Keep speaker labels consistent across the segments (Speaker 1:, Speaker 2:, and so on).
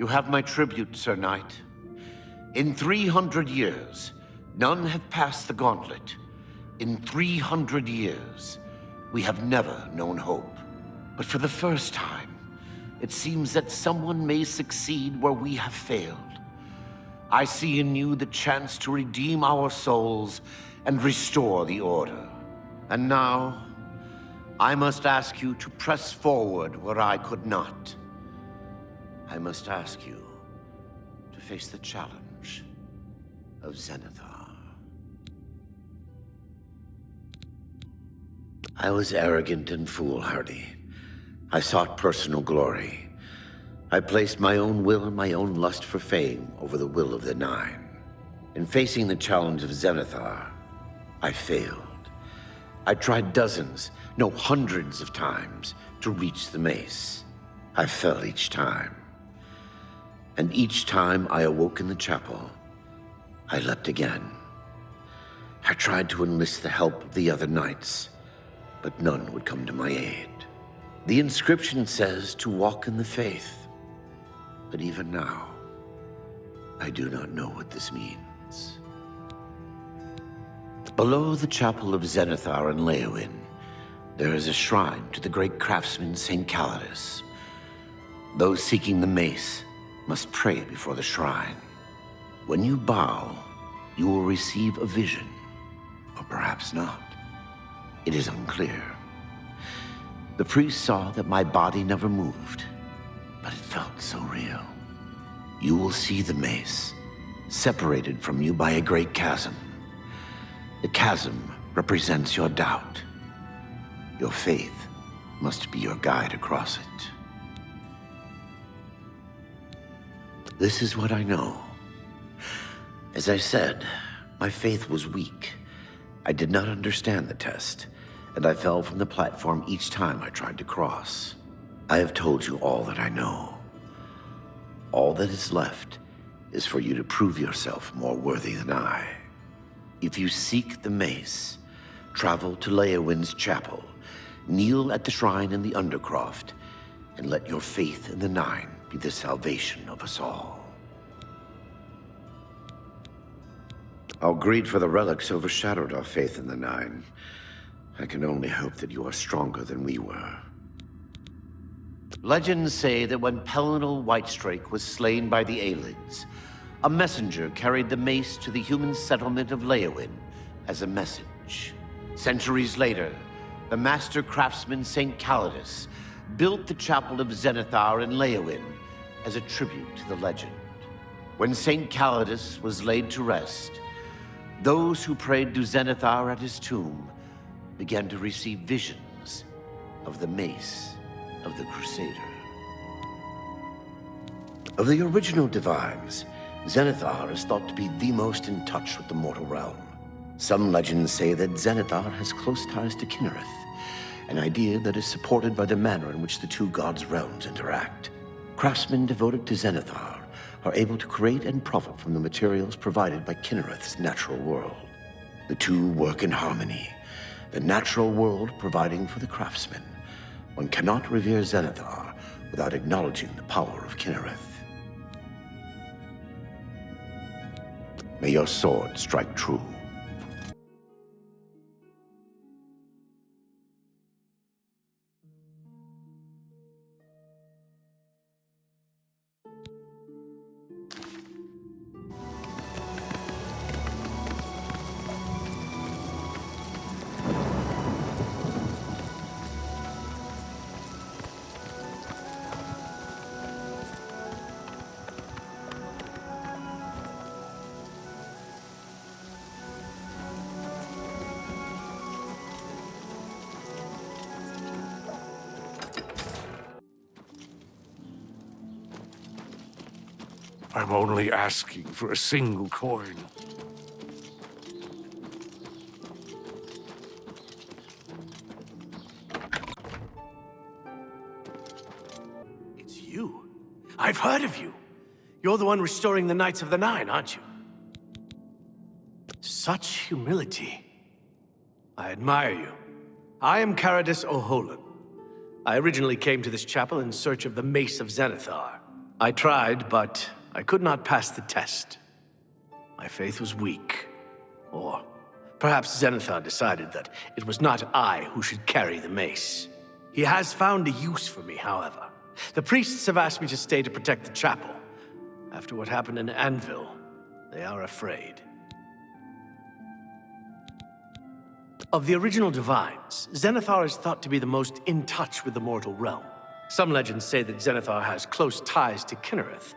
Speaker 1: You have my tribute, Sir Knight. In 300 years, none have passed the gauntlet. In 300 years, we have never known hope. But for the first time, it seems that someone may succeed where we have failed. I see in you the chance to redeem our souls and restore the Order. And now, I must ask you to press forward where I could not. I must ask you to face the challenge of Zenithar. I was arrogant and foolhardy. I sought personal glory. I placed my own will and my own lust for fame over the will of the Nine. In facing the challenge of Zenithar, I failed. I tried dozens, no hundreds of times to reach the mace. I fell each time. And each time I awoke in the chapel, I leapt again. I tried to enlist the help of the other knights, but none would come to my aid. The inscription says to walk in the faith, but even now, I do not know what this means. Below the chapel of Zenithar in Leyawiin, there is a shrine to the great craftsman St. Calidus. Those seeking the mace must pray before the shrine. When you bow, you will receive a vision, or perhaps not. It is unclear. The priest saw that my body never moved, but it felt so real. You will see the mace, separated from you by a great chasm. The chasm represents your doubt. Your faith must be your guide across it. This is what I know. As I said, my faith was weak. I did not understand the test, and I fell from the platform each time I tried to cross. I have told you all that I know. All that is left is for you to prove yourself more worthy than I. If you seek the mace, travel to Leyawiin's chapel, kneel at the shrine in the Undercroft, and let your faith in the Nine be the salvation of us all. Our greed for the relics overshadowed our faith in the Nine. I can only hope that you are stronger than we were. Legends say that when Pelinal Whitestrake was slain by the Aelids, a messenger carried the mace to the human settlement of Leyawiin as a message. Centuries later, the master craftsman St. Calidus built the chapel of Zenithar in Leyawiin as a tribute to the legend. When St. Calidus was laid to rest, those who prayed to Zenithar at his tomb began to receive visions of the Mace of the Crusader. Of the original divines, Zenithar is thought to be the most in touch with the mortal realm. Some legends say that Zenithar has close ties to Kinnereth, an idea that is supported by the manner in which the two gods' realms interact. Craftsmen devoted to Zenithar are able to create and profit from the materials provided by Kinnereth's natural world. The two work in harmony, the natural world providing for the craftsmen. One cannot revere Zenithar without acknowledging the power of Kinnereth. May your sword strike true.
Speaker 2: I'm only asking for a single coin.
Speaker 3: It's you. I've heard of you. You're the one restoring the Knights of the Nine, aren't you? Such humility. I admire you. I am Caradus O'Holan. I originally came to this chapel in search of the Mace of Zenithar. I tried, but I could not pass the test. My faith was weak. Or perhaps Zenithar decided that it was not I who should carry the mace. He has found a use for me, however. The priests have asked me to stay to protect the chapel. After what happened in Anvil, they are afraid. Of the original divines, Zenithar is thought to be the most in touch with the mortal realm. Some legends say that Zenithar has close ties to Kinnereth,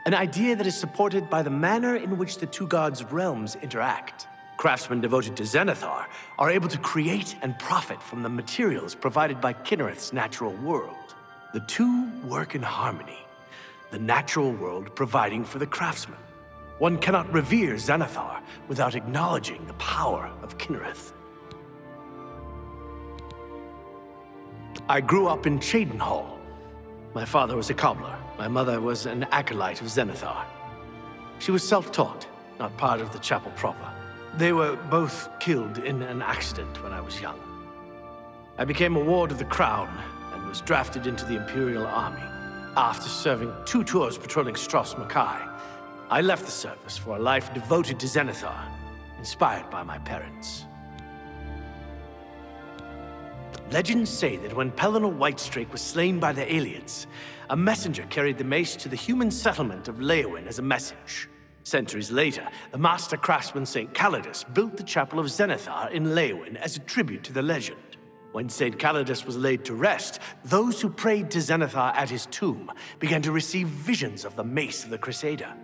Speaker 3: an idea that is supported by the manner in which the two gods' realms interact. Craftsmen devoted to Zenithar are able to create and profit from the materials provided by Kinnereth's natural world. The two work in harmony, the natural world providing for the craftsman. One cannot revere Zenithar without acknowledging the power of Kinnereth. I grew up in Cheydinhal. My father was a cobbler. My mother was an acolyte of Zenithar. She was self-taught, not part of the chapel proper. They were both killed in an accident when I was young. I became a ward of the crown and was drafted into the Imperial Army. After serving 2 tours patrolling Stros Makai, I left the service for a life devoted to Zenithar, inspired by my parents. Legends say that when Pellinor Whitestrake was slain by the Aliens, a messenger carried the mace to the human settlement of Leyawiin as a message. Centuries later, the master craftsman St. Calidus built the Chapel of Zenithar in Leyawiin as a tribute to the legend. When St. Calidus was laid to rest, those who prayed to Zenithar at his tomb began to receive visions of the Mace of the Crusader.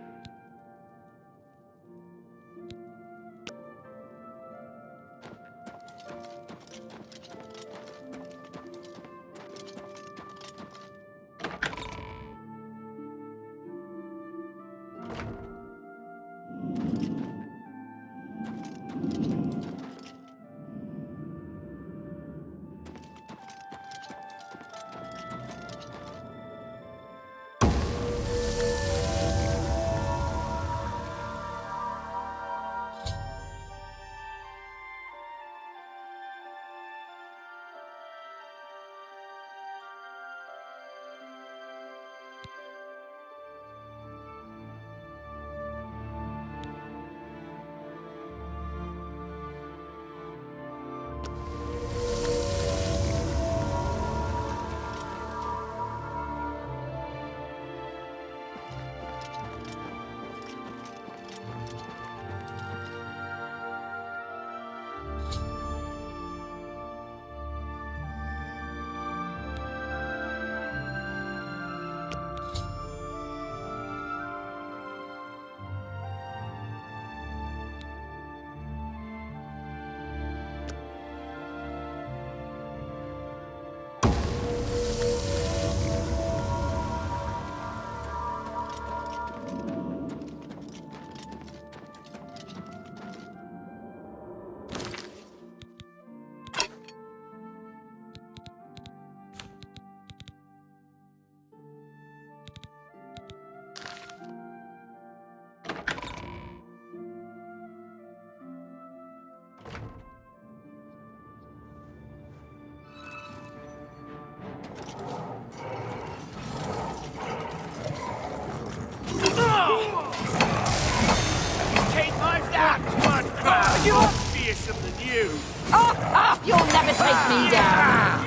Speaker 4: You'll never take me down!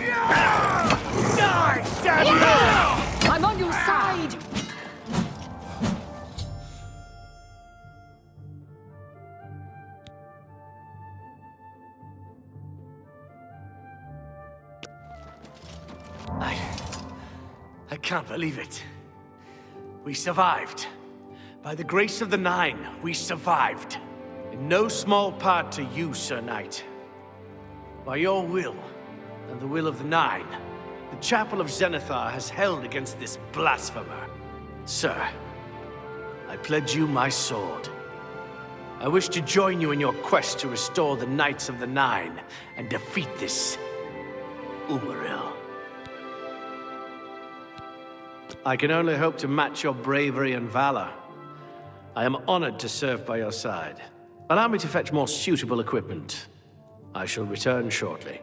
Speaker 4: I'm on your side!
Speaker 3: I can't believe it. We survived. By the grace of the Nine, we survived. In no small part to you, Sir Knight. By your will, and the will of the Nine, the Chapel of Zenithar has held against this blasphemer. Sir, I pledge you my sword. I wish to join you in your quest to restore the Knights of the Nine and defeat this Umaril. I can only hope to match your bravery and valor. I am honored to serve by your side. Allow me to fetch more suitable equipment. I shall return shortly.